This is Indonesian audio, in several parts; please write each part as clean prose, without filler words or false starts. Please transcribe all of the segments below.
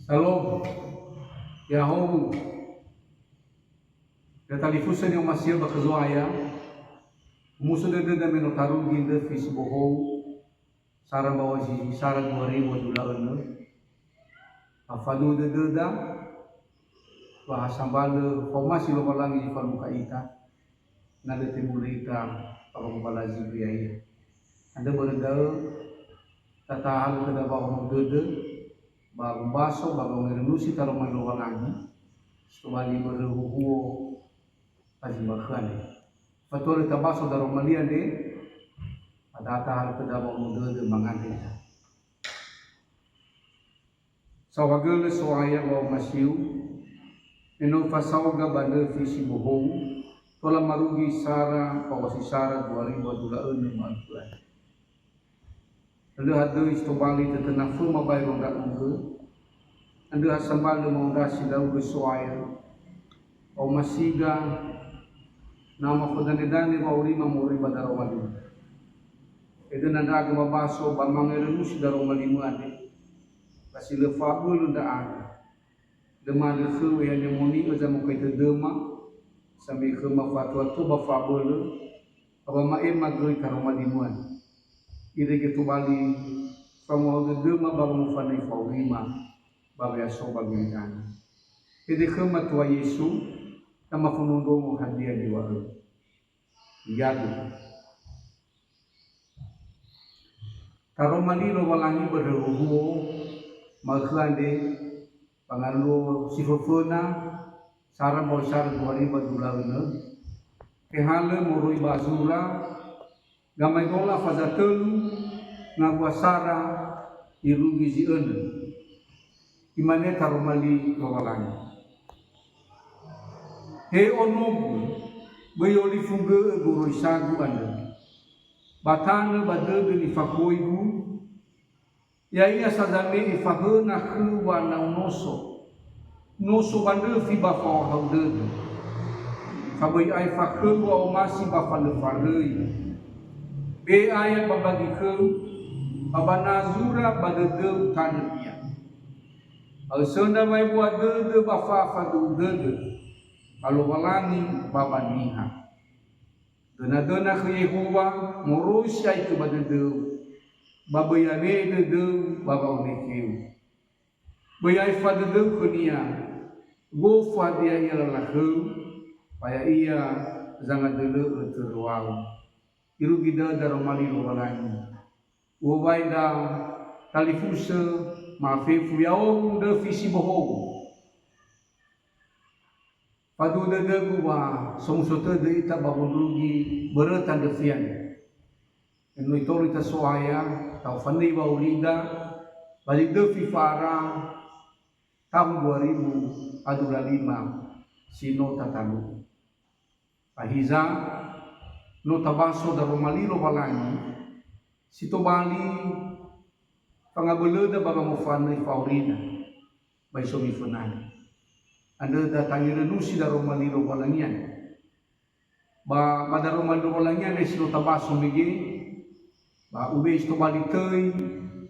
Shalom, Yahoo, ya talifusa ni umasia bakazoaya, musuh dede menotaru ginde fisi bohong, sarang bawa si sarang 2000 afadu dede da, bahasa bala formasi lo balangi di muka ita, nade timurita kalau balazi biaya, anda berdal tata hal kada bawa dede. Bago baso, bago ngerenusi taro maluwa lagi, sumali berhuhuo azimakhane. Fatore tabaso daro malia de, adata hal kedaba muda de mangande. Sawagele soaya bawa masiu, eno fasauga bande visi bohong, tola marugi sara pawasi sara 2000 malpuan. Lalu ada istobali tertenafu mabai ronda unge, anda asambal maunda silau besuaya, au masiga nama kodane wa ulima muri badaro wali. Eden anda agama baso bamangere nusi daro malimu ade, kasile fabul unda aga. Dema lefu ya nemoni oza mukaita dema, sampai ke mafatwa tu bafabul, abama magoi taro malimu ade. Irege tu bali pamau de dema baru fanai faulima baru aso bagi kan. Ide kema tua Yesu nama funundo hadiah di waru. Jadi taromani lo walangi berhuhu maklande pangalu sifofona saran mau saran wali badulana kehale moroi basura gamai gola fazatelu ngabuasara irugi si ene imane taromali lowalangi he onobu bayoli funge guroi sagu anda batana badege ni fakoigu ya iya sadame ifahena khu wana noso bande fi bafa haude fabai ai fakhu wa masi bafale farei be ayat babagi ke abanazura badede tandia al sonda mai buat de bafa fadu de kalau walani babaniha dona ke Yehova morus ai ke badede babayane de baba unekiu bayai fadede kunia go fadia yala lahu paya iya zangat dele terwau iru gida daro mali lo walani wo waida talifuse mafe fuyao de visi bohong padu de gua songsote de ita babulugi beretan de fian eno itorita soaya tau fani baulida balik de fifara tahun 2025 sino tatalu pahiza no tabaso daro malilo walangi sito bali pangabeleda baga mofana faurina bai somi funani anda datangi renusi daro malilo walangian ba daro malilo walangian de sino tabaso mege ba ube sito bali tei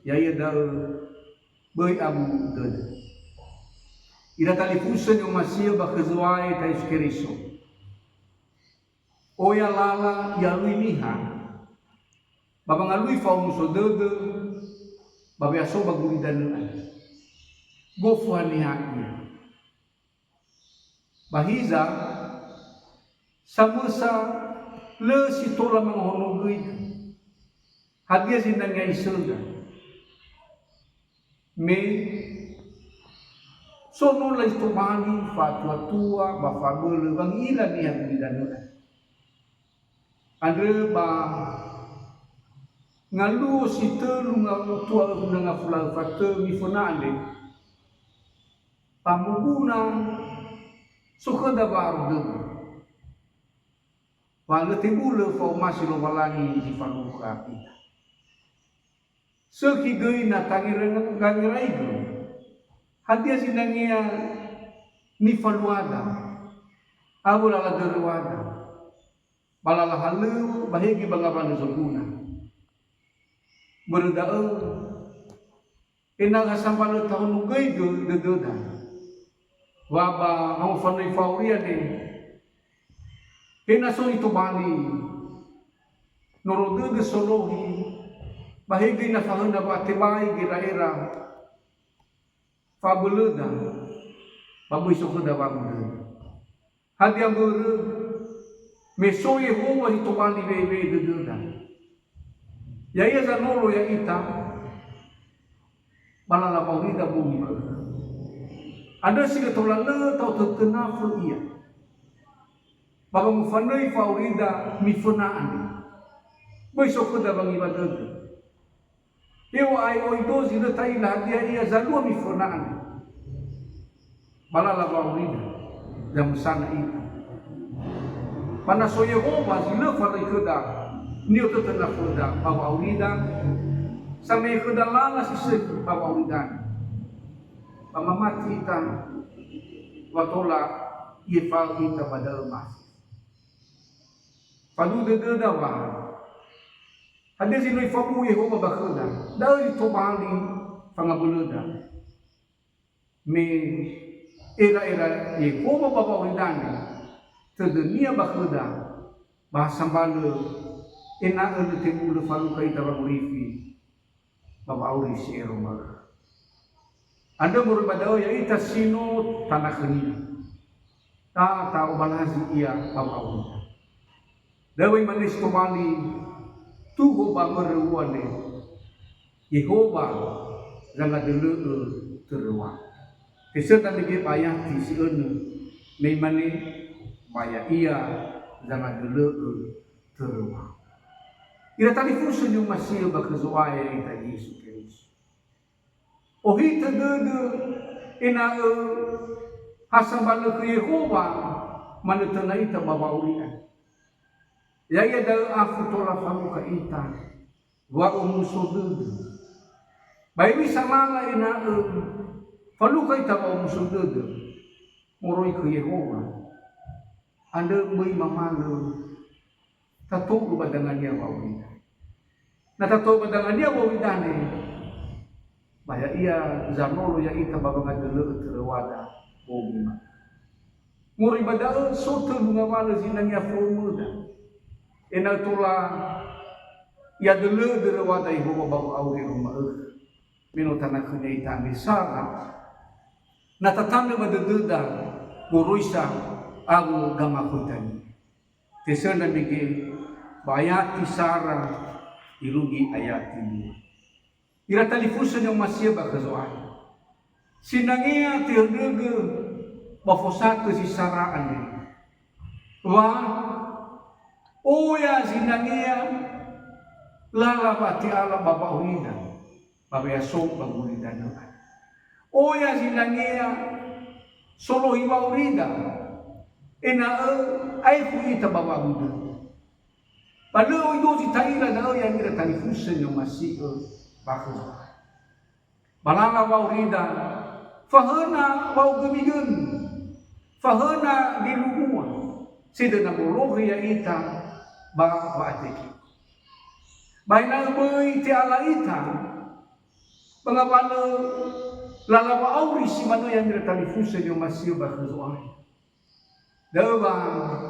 yaya dar bai abu de ira tali fusen yo masia ba kezuai tais keriso oya lala ya lui niha baba ngalui fa muso dede baba aso baguri dan go fuani haknya bahiza samusa le sitola manghono gui hadia sinanga iselga me sono la istomani fatwa tua ba fabel bang ila ni hakni dan andre ba ngalu si telu ngalu tua nga fulal fakte mi fonande pamuguna suka da barde wala tibule formasi lo walangi di fanuka ita seki gei na tangirengan gangirai go hadia sinangia ni faluada abula la derwada balala halu bahigi bangaban sempurna berdao Ina kasambalo tahun ugay de. Waba ang fanay fauria de. Ina so ito bali. Norodo de solohi. Bahigi na fahuna ba tibay gira-ira. Fabuluda. Baboy so ko da babuda. Hadi ang guru. Meso Yehova ito bali bebe de. Yaya zanolo ya ita. Balala paurida bumi ada siga tolala tau terkena ia baba mufanai faurida mifunaan besok kuda bangi badan ewa ai oido zina tai la dia ia zalua mifunaan balala paurida jam sana itu panaso Yehova zina farai kuda niyo terkena kuda baba aurida sampai ke dalam sisi bawah udan, pamamati kita, watola ifal kita pada emas. Padu dede dawa, ada sini famu Yehova bakhda, dari tobali pangabuluda. Me era Yehova bawah udan, terdunia bakhda, bahasa balu, enak ada timbul falu kaita bagurifi. Bapak Auri si Eromar. Anda berbadau ya ita sino tanah kenia. Tak tahu balazi ia Bapak Auri. Dawai manis kembali tuho bameruane. Yehova jangan dulu teruang. Keserta lagi payah di siunu. Memani payah ia jangan dulu teruang. Ira tali fuso yung masih bakazuaya ita Yesus Kristus. Ohita dede ina hasambalo ke Yehova manutana ita babaulian. Yaya dal afu tola famu ka ita wa umuso dede. Bayi samala ina falu ka ita wa umuso dede. Moroi ke Yehova. Anda may mamalo tatugo badangan dia bawida. Natatugo badangan dia bawida ni. Baya ia zanolo ya ita babangan dulu terwada bogima. Muri badal soto bunga wala zinanya formuda. Ena tula ya dulu terwada ibu babu auri rumah. Minutana kunya ita misara. Natatanda badadada buruisa agu gamakutani. Kesana bigi bayati sara irugi ayati dua. Ira talifusan yang masih bakazoan. Sinangia tihodege bafosatu si saraan ni. Wah, oya sinangia lala bati ala baba unida. Baba yasok bagulida doa. Oya sinangia solo hiba urida. Ena ay kuita baba unida. Padahal itu si taira dah yang kita talifusan yang masih bagus. Balanga wau rida, fahana wau gemigun, fahana di lumua. Sida na bolohi ya ita ba atiki. Baina boy ti ala ita. Pangapano lalawa auri si mano yang kita talifusan yang masih bagus. Dawa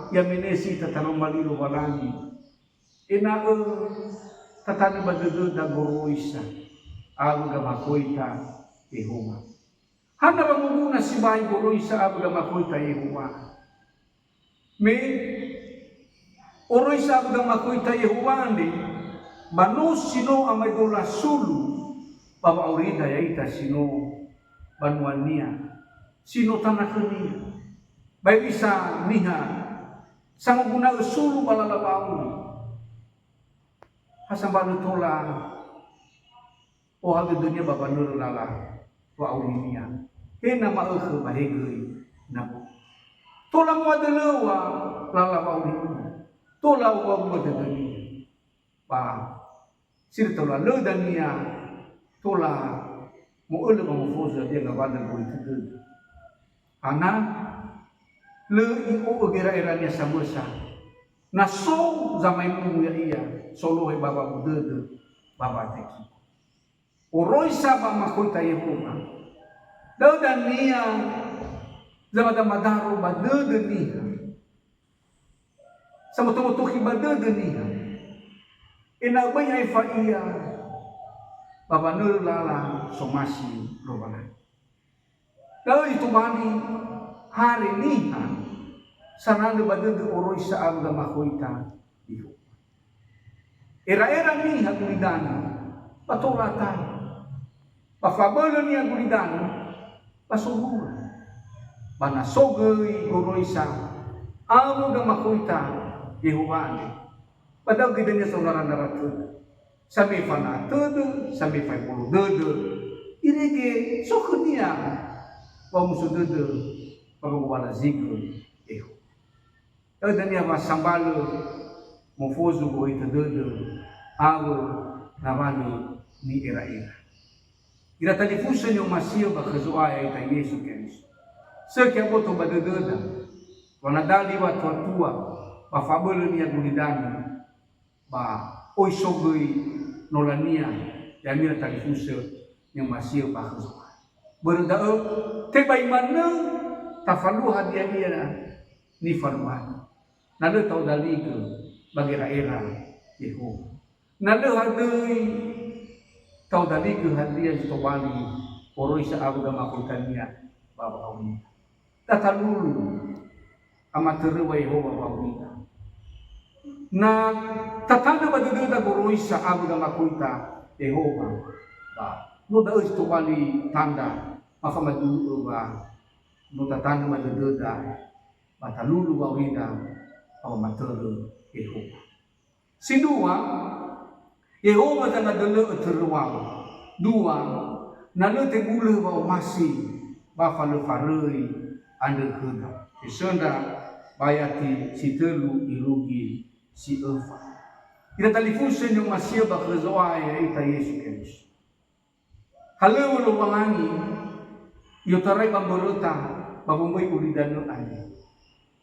yang menesi tatanong malilo walani. Ina tatani badudu da goroisa abu gamakoita Yehova. Hana bangumuna si bayi goroisa abu gamakoita Yehova. Me oroisa abu gamakoita Yehova ande banus sino amay dola sulu baba aurida ya ita sino banuania sino tanakania bayi bisa niha sang guna sulu balalabauni. Hasam balu tola, oh hal dunia bapa nur lala, wa aulinia. Hena maukhe bahegui nabu. Tola mu adelewa lala wa aulinia. Tola wa mu adelewa. Pa sir tola le dania. Tola mu ule mu fosa dia ngabanda boi tudu. Ana le i o era-eranya samusa. Naso zamai mu ya iya. Solo he baba budede baba teki. Oroi saba makoita Yehova. Daudan nia zamada madaro badada niha. Sama tumutuki badada niha. Inabay ay faia babanul lala somasi robanan. Dau itu mani hari niha sananda badada oroi sa amda makoita Yehova. Era-era niha gulidana patulatan. Pafabalo niya gulidana pasuhura. Manasogay goroisa amo da makuita Yehova ane. Padahal kita niya saudara naratu. Sampai fana tudu, sampai fai puluh dudu. Irege sokun niya. Pamusu dudu, pagawala zikr Yehova. Ada niya masambalo mofozu goita dudu. Amo namani ni era-era. Ira talifusan yung masiyo bakazuaya ita Yesu Kristo. Sekia boto badadada. Wanadali wa tua-tua. Pafabelo niya gulidani. Ba oi sogoi nolania. Yamira talifusan yung masiyo bakazuaya. Berdao. Tebay mana. Tafaluha dia na. Ni farman. Nalo tau dali ke. Bagi era Yehova. Nalo hadai. Kau tadi kehadiran itu wali, oroi saabu dama kulkania, bapa kau ni. Tata lulu, amat terway ho bapa kau ni. Na tatanda badudada oroi saabu dama kulka, Yehova, ba. No da itu wali tanda, maka madu ba. No tatanda badudada, bata lulu bawida, amat teru Yehova. Sinua. Yehova tanga dele teruang. Dua, nalo te gule wa masih ba fale farei ande kena. Isenda bayati si telu irugi si eva. Ita talifusen yung masih ba kezoa ya ita Yesu Kristus. Halau lo walangi yo tarai pamborota babumbai ulidano ane.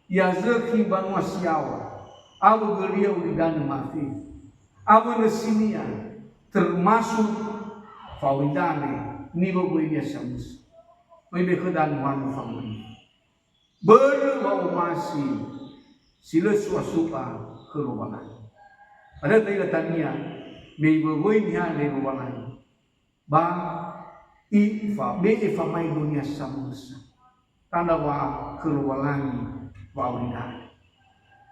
Ya zeki banwa siawa. Abu gelia ulidano mafif. Awa nasinia termasuk fawidane nibo goinya samus. May bekedan wanu famui. Berwa umasi sila suasupa kerubanan. Ada tayo tania may goinya le rubanan. Ba ifa be ifa may dunia samus. Tanda wa kerubanan fawidane.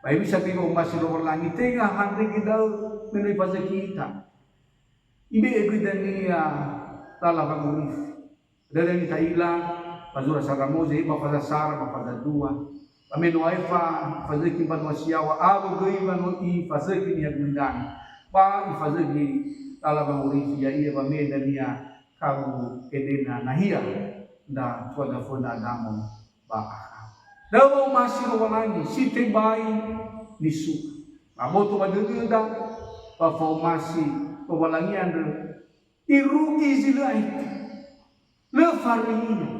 Baik bisa bingung masih luar langit tengah hari kita menuju fase kita. Ibe eguidania tala pangulif. Dari kita hilang, pasura saramoze, iba fase sara, fase dua. Pameno aifa fase kimpan wasiawa, abu geiban i fase kini agundan. Pa i fase ki tala pangulif ya iya pamedania kamu edena nahia da tuada fona damo ba. Daw masih walangi si tebay nisu. Aboto badudda pa formasi walangi ande irugi zilai. Le farinha.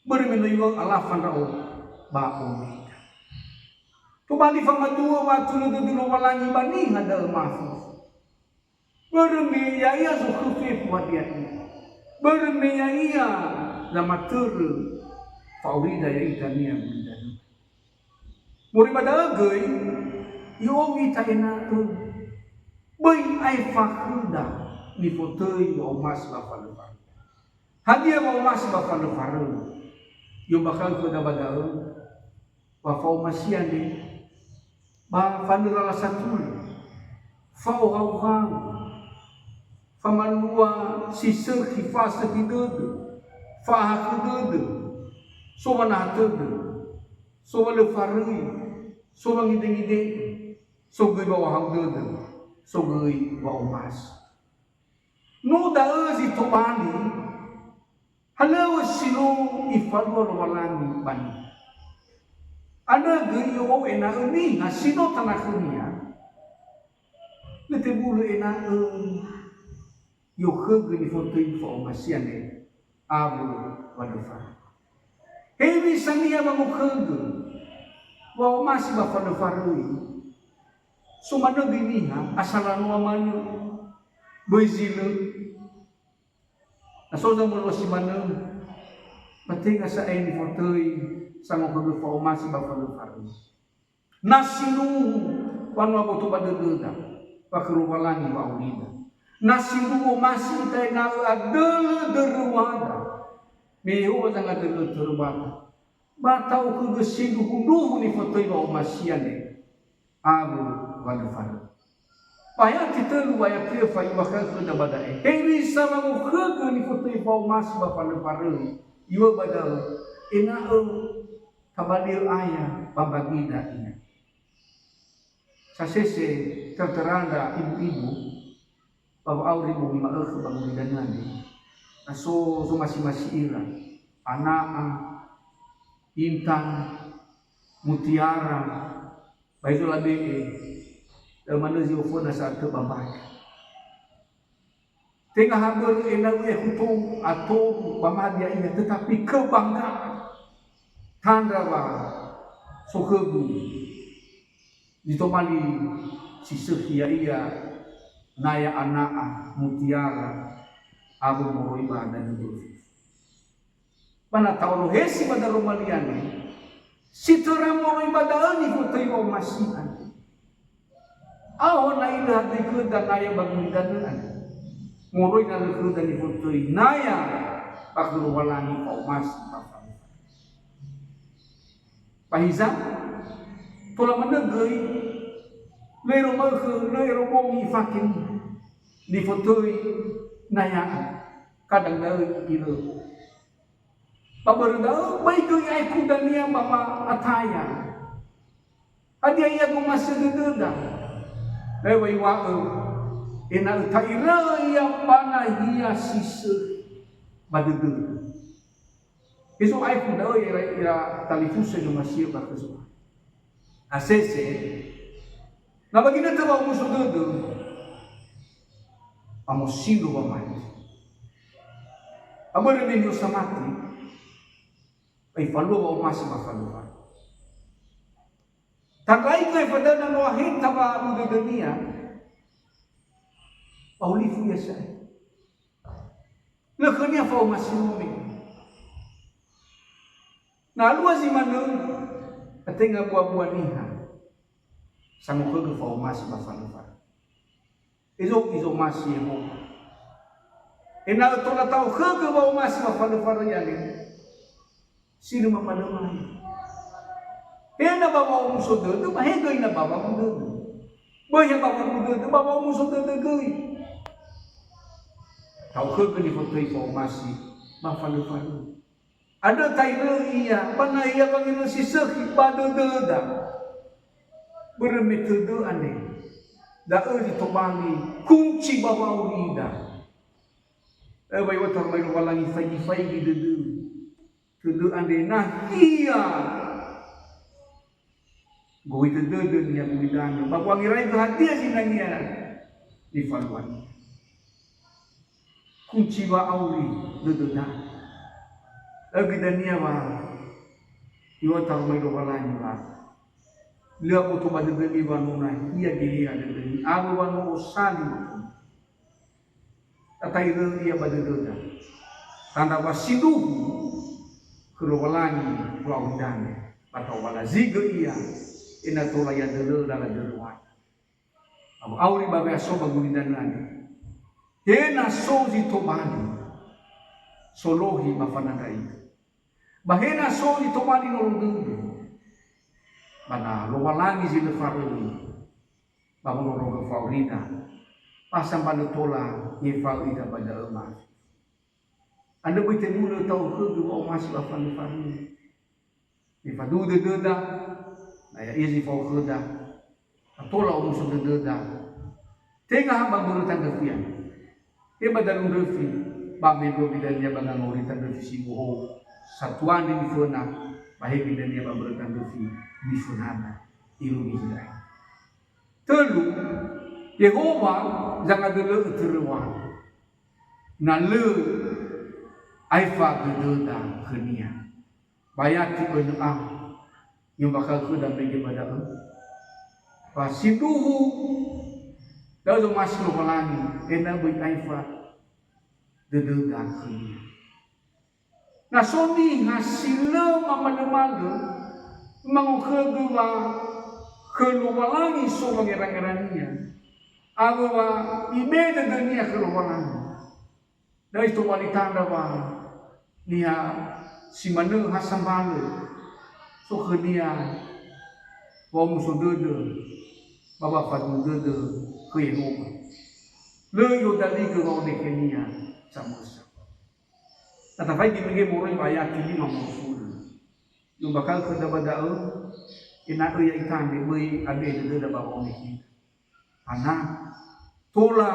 Bermenoyo alafan rao ba omega. Kembali famadua waktu lu di walangi bani ada mafu. Bermeya ia zukhufif wadiatnya. Bermeya ia lamatur faurida ya itania bundanu. Muri badagay yung itaina tu. Bay ay fakuda ni fotoy wa umas bafalufar. Hadia wa umas bafalufar. Yung bakal ko na badao wa faumasian ni ba fanurala satul. Fauhauhang. Famanua sisir kifasa tidudu. Fahakududu. So manatod, so malufari, so mangide-ngide, so gay bawahang dodo, so gay baumas. No daaz ito bani, halawa sino ifalwa walang bani. Ada gay yo ena uni, na sino tanak niya, natibulu ena yo kagay ni foto yung faumasiyan abu walufari. Hewi sania mangukhaga. Wa masih bafalo farui. Sumano biniha asalan wa manu. Boizilo Aso sa mulwa si manang penting asa ay ni fotoy sa mga pagpaumasi ba pagpaparin. Nasinu wanu aboto badededa pakruwalan wa ulida. Nasinu masih tay na adele derwada. Meho sa adele derwada. Batau ke gesinu hunduh ni fotoy ba umasian ni. Abu wadafar. Paya kita lu waya kia fa iwa ka da badai. Heri sama mu ke ni fotoy ba umas ba pare iwa badal ina kabadir ayah babagida ina. Sasese terteranda ibu-ibu bahwa auri bumi maer ke bangunan nanti. So masih ira anak Intan Mutiara baitulah mana ziofona saat ke babai. Tengah haber enawi hutung atau bamadia ini tetapi kebanggaan tanda wa sokebu ditomali sisehia ia naya anak Mutiara abu moroiba dan itu. Mana tahu hesi pada romaliane si terang moroiba dan ini fotoy wa masihan. Aho na ila dikut dan naya bagmidanan. Ngoroy na dikut dan difotoy naya pagruwalani paumas pafan. Pahiza tula managay lero maghe lero bongi fakin difotoy naya kadang daw ilo. Pabarda bay koy ay kudania mama ataya. Adi ay gumasa dededa. Ewa iwa ina taira yang pana hia sisa badede. Isu ai kuda ira talifusa no masih bakesu. Asese. Na bagina tawa musuh dedu. Amosilo wa mai. Amore menyo samati. Ai falu wa masih bafalu. Takai ko pada na wahid tawa udah dunia. Paulifu ya saya. Lekanya fau masumi. Na luas imanung atenga buah-buah niha. Sangu ke fau masih bafalufa. Izo masih mo. Ena tola tau ke fau masih bafalufa yani. Sino mamadamay. Ena bawa musuh tu, bahaya na bawa musuh tu. Bahaya bawa musuh tu, bawa musuh tu gay. Tahu ke ni fotoy formasi, mafalu. Ada tayo iya, panay iya bangin si sakit pada deda. Bermetodo ane. Dao di tobangi kunci bawa ulida. Bayi watar mai walangi fai gitu. Tudu ane nah iya. Goy tededen yang bidang, bahwa ngirai berhati sinangnya di faluan. Kunci wa auri dedena. Agidania wa iwa tarumai dobalani wa. Lia putu badedeni wa nuna iya dia dedeni. Awe wa no osali wa. Tatai iya badedena. Tanda wa siduhu kerobalani wa udane. Atau wala ziga iya. Ina tola ya dulu dalam deruan. Abu auri babe aso bagulidan lagi. Hena so zito bani. Solohi mafanadai. Bahena so zito bani nolondu. Bana lowalangi zile faruli. Babu nolondu faulida. Pasang pada tola ye faulida pada emas. Anda boleh mula tahu ke dua emas bafan faruli. Ifadu deda. Naya izi fau keda, atola musuh deda. Tengah hamba berutan defian. Eba dalam defi, babe go bidanya bangang uritan defi si boho. Satuan di fona, bahe bidanya bang berutan defi di fonana. Iru hidai. Telu, Yehova jangan dulu teruang. Nalu aifa deda kenia. Bayati benuang. Yang bakal ku dan bagi pada pasiduhu dalam masuk malani ena berkaifa dedegan kini. Nah soni hasilnya mamana-mana mengukhegewa kelualangi so pangeran-ngerannya. Agawa ibe dedenia kelualangi. Dari itu wanita dawa nia si mana hasambale so kenia wa muso dede baba fadu dede ke Yehova le yo dali ke wa de kenia samusa tata fai dimenge moroi baya kili mamuful yo bakal ke dabada ina ya ikan de bui abe dede da baba neki ana tola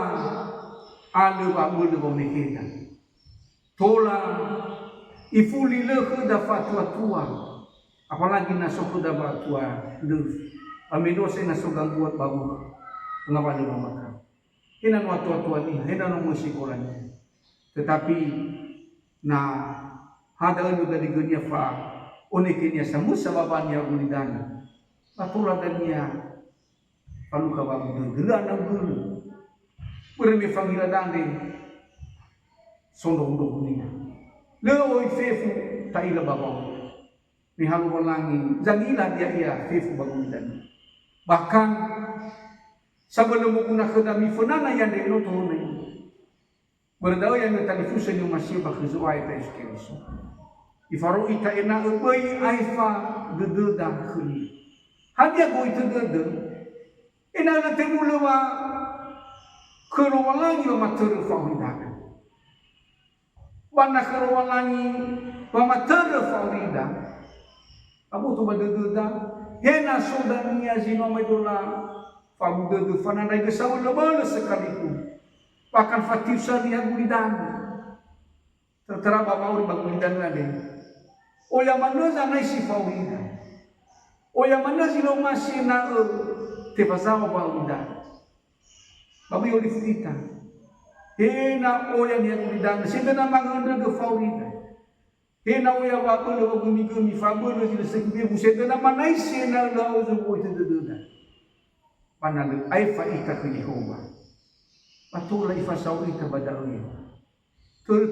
ale ba mul de neki tola ifuli leke da fatwa tua apalagi nasoko da batua le amino se nasoga buat babu ngapa le maka ina no tua ni ina no musikoran tetapi na hada lu dari dunia fa onekenya samusa babanya ulidana patula dania palu ka babu gelana gulu bermi fangira dande sondo ndo kuninga leo ifefu taila babau ni halu walangi zangila dia fefu bagun dan bahkan sebelum menggunakan kedami fenana yang dia no tuhune berdawa yang tadi fusen yang masih bakhizu ayat iskelisu ifaru ita ena ubai aifa gededa khuli hadia go ita gede ena na temulawa keruwalangi matur faulidah bana keruwalangi matur faulidah abu tu badeda hena sodania zino medola famuda du fanana ke sawul lebal sekalipun bahkan fatif sania gulidan tertera bawa uri bagulidan ngade o yang mana zanai si faulida o yang mana zino masih na te pasawa bagulidan babu yoli futita hena o yang gulidan sindana manganda ke faulida hena o yang waktu le bagumi fabul le sekbe busenda manai sena la o zo boite de panal aifa ita ke Yehova patula ifa sau ita badalnya tur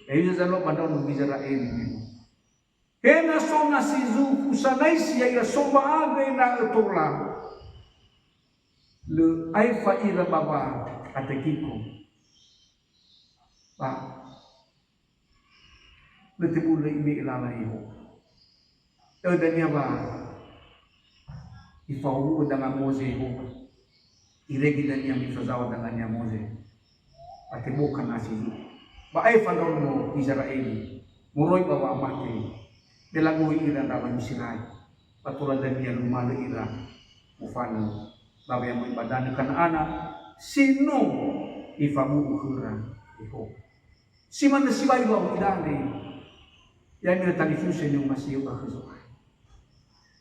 ya zalo badal bijara ini hena sona sizu kusanai sia ira soba ave na tola le aifa ira baba atekiko pa betebule ibe ilala Yehova dania ba ifau dengan Mose Yehova iregi dan yang difazawa dengan yang Mose ate bukan asizu ba ai fanono Israeli muroi bawa mati delagu ira dalam Sinai patula dan yang rumah ira ufano bawa yang ibadah kan anak sino ifamu ukura Yehova si mana si bayi bawa idane yang mina tadi fusen yang masih bakhzo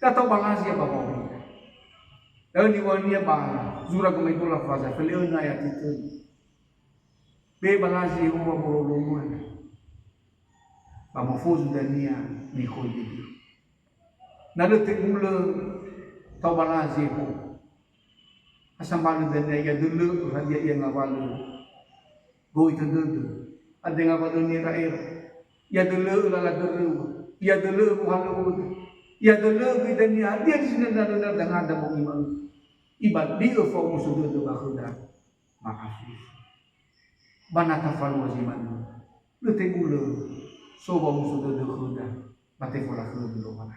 kata balasi apa bawa ni wania ba zura kama itola faza feleo na ya titu be balasi huwa borolomo ba mafuzu dania ni khodi na de mule tau balasi ko asambal dania ya dulu radia yang ngawalu go itu dulu ada ngawalu ni rair ya dulu lala dulu ya dulu halu ya dulu dania dia di sini dan ada mau iman ibad dia fau musuh tu bakhuda maaf bana tafal waziman lu tegulu so musuh tu bakhuda mate pola khulu mana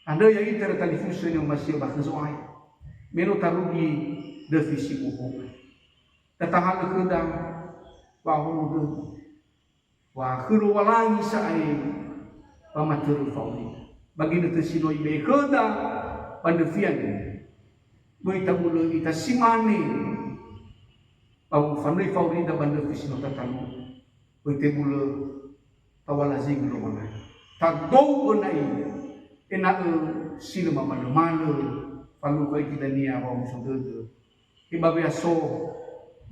anda yang itu telefon yang masih bakhuzai meno tarugi devisi buku tetahan khudam wa hudu wa khulu walangi sai pamatur fauli bagi itu sino ibe khuda pandefian Boita bulu ita simani au family favorita banda fisino tatanu boita bulu tawala zing lo mana tagou onai ena sino mama malu palu ko ikidania wa musudu ibabe aso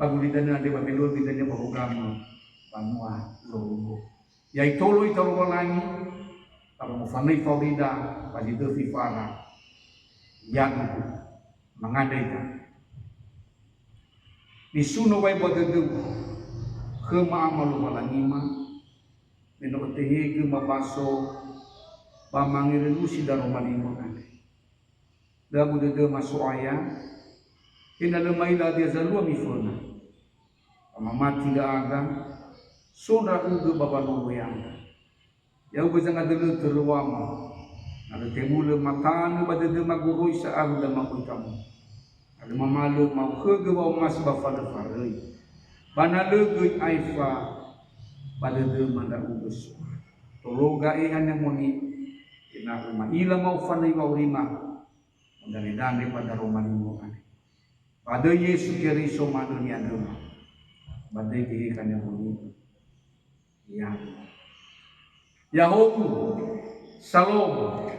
baguli dana de babelo bidania bahugama panua lo ya itolo itolo walangi kalau mo family favorita padi de fifara yang mengandaikan di suno wai bodoh ke maamalu malangima meno tehe ke mabaso pamangiren usi daro malimo ane dabu de masuk ayah ina lemaila dia zalua mifona pamamati da aga sonra uge babano yang ya uge zanga dele terwama ada temule matane bade de maguroi sa aru da makoi kamu ada mamalu mau hege ba mas ba fada farai bana lege aifa bade de manda uge tologa yang moni ina rumah ila mau fanai wa urima mendane dane pada romanimo ane pada Yesus Kiriso madunia dema badai kehikan yang moni ya Yahobu Salom